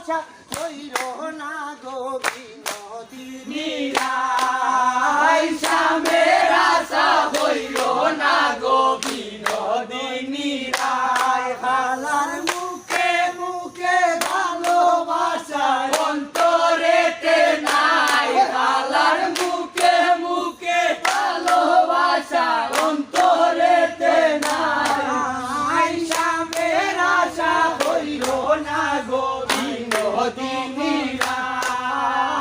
ভালোবাসা কইর না গো বিনোদিনী আইসা মেরা সা হইল না গো বিনোদিনী রায় খালার মুখে মুখে ভালোবাসা অন্তরেতে নাই খালার মুখে মুখে ভালোবাসা অন্তরেতে নাই আইসা মেরা সা হইল না গো বিনোদিনী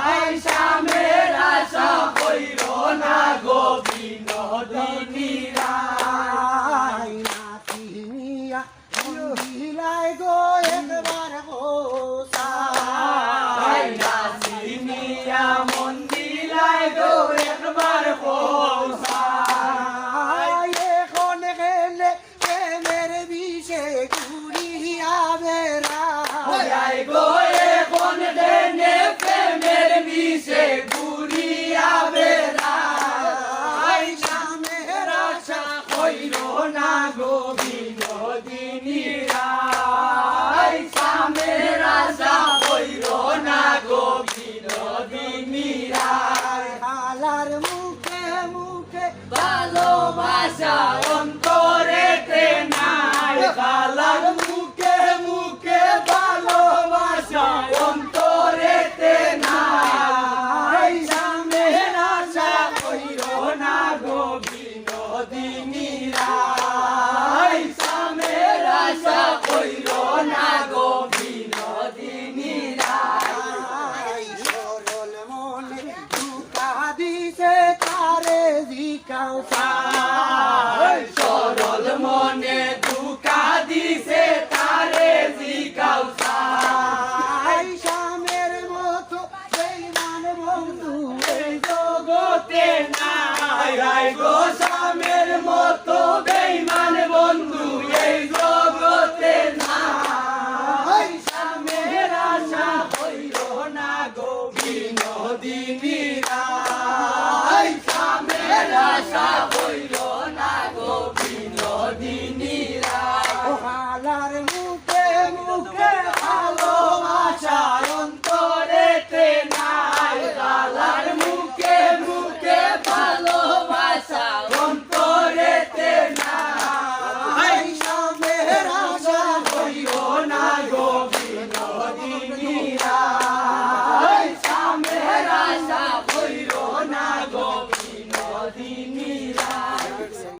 আইসা মেরা সা হইল না গো বিনোদিনী নাতিনিয়া মহিলায় গো একবার আই নাসিনিয়া মন্দিরায় গো একবার পৌঁছায় এখন গেলে প্রেমের বিষে ঘুরিয়া বেড়া আই গো এখন দেনে প্রেমের বিষে ঘুরিয়া বেড়ায় মেরা সা হইল না গো বিনোদিনী রায় সামের আশা হইল না গো বিনোদিনী রায় খালার মুখে মুখে ভালোবাসা অন্তরেতে নাই খালার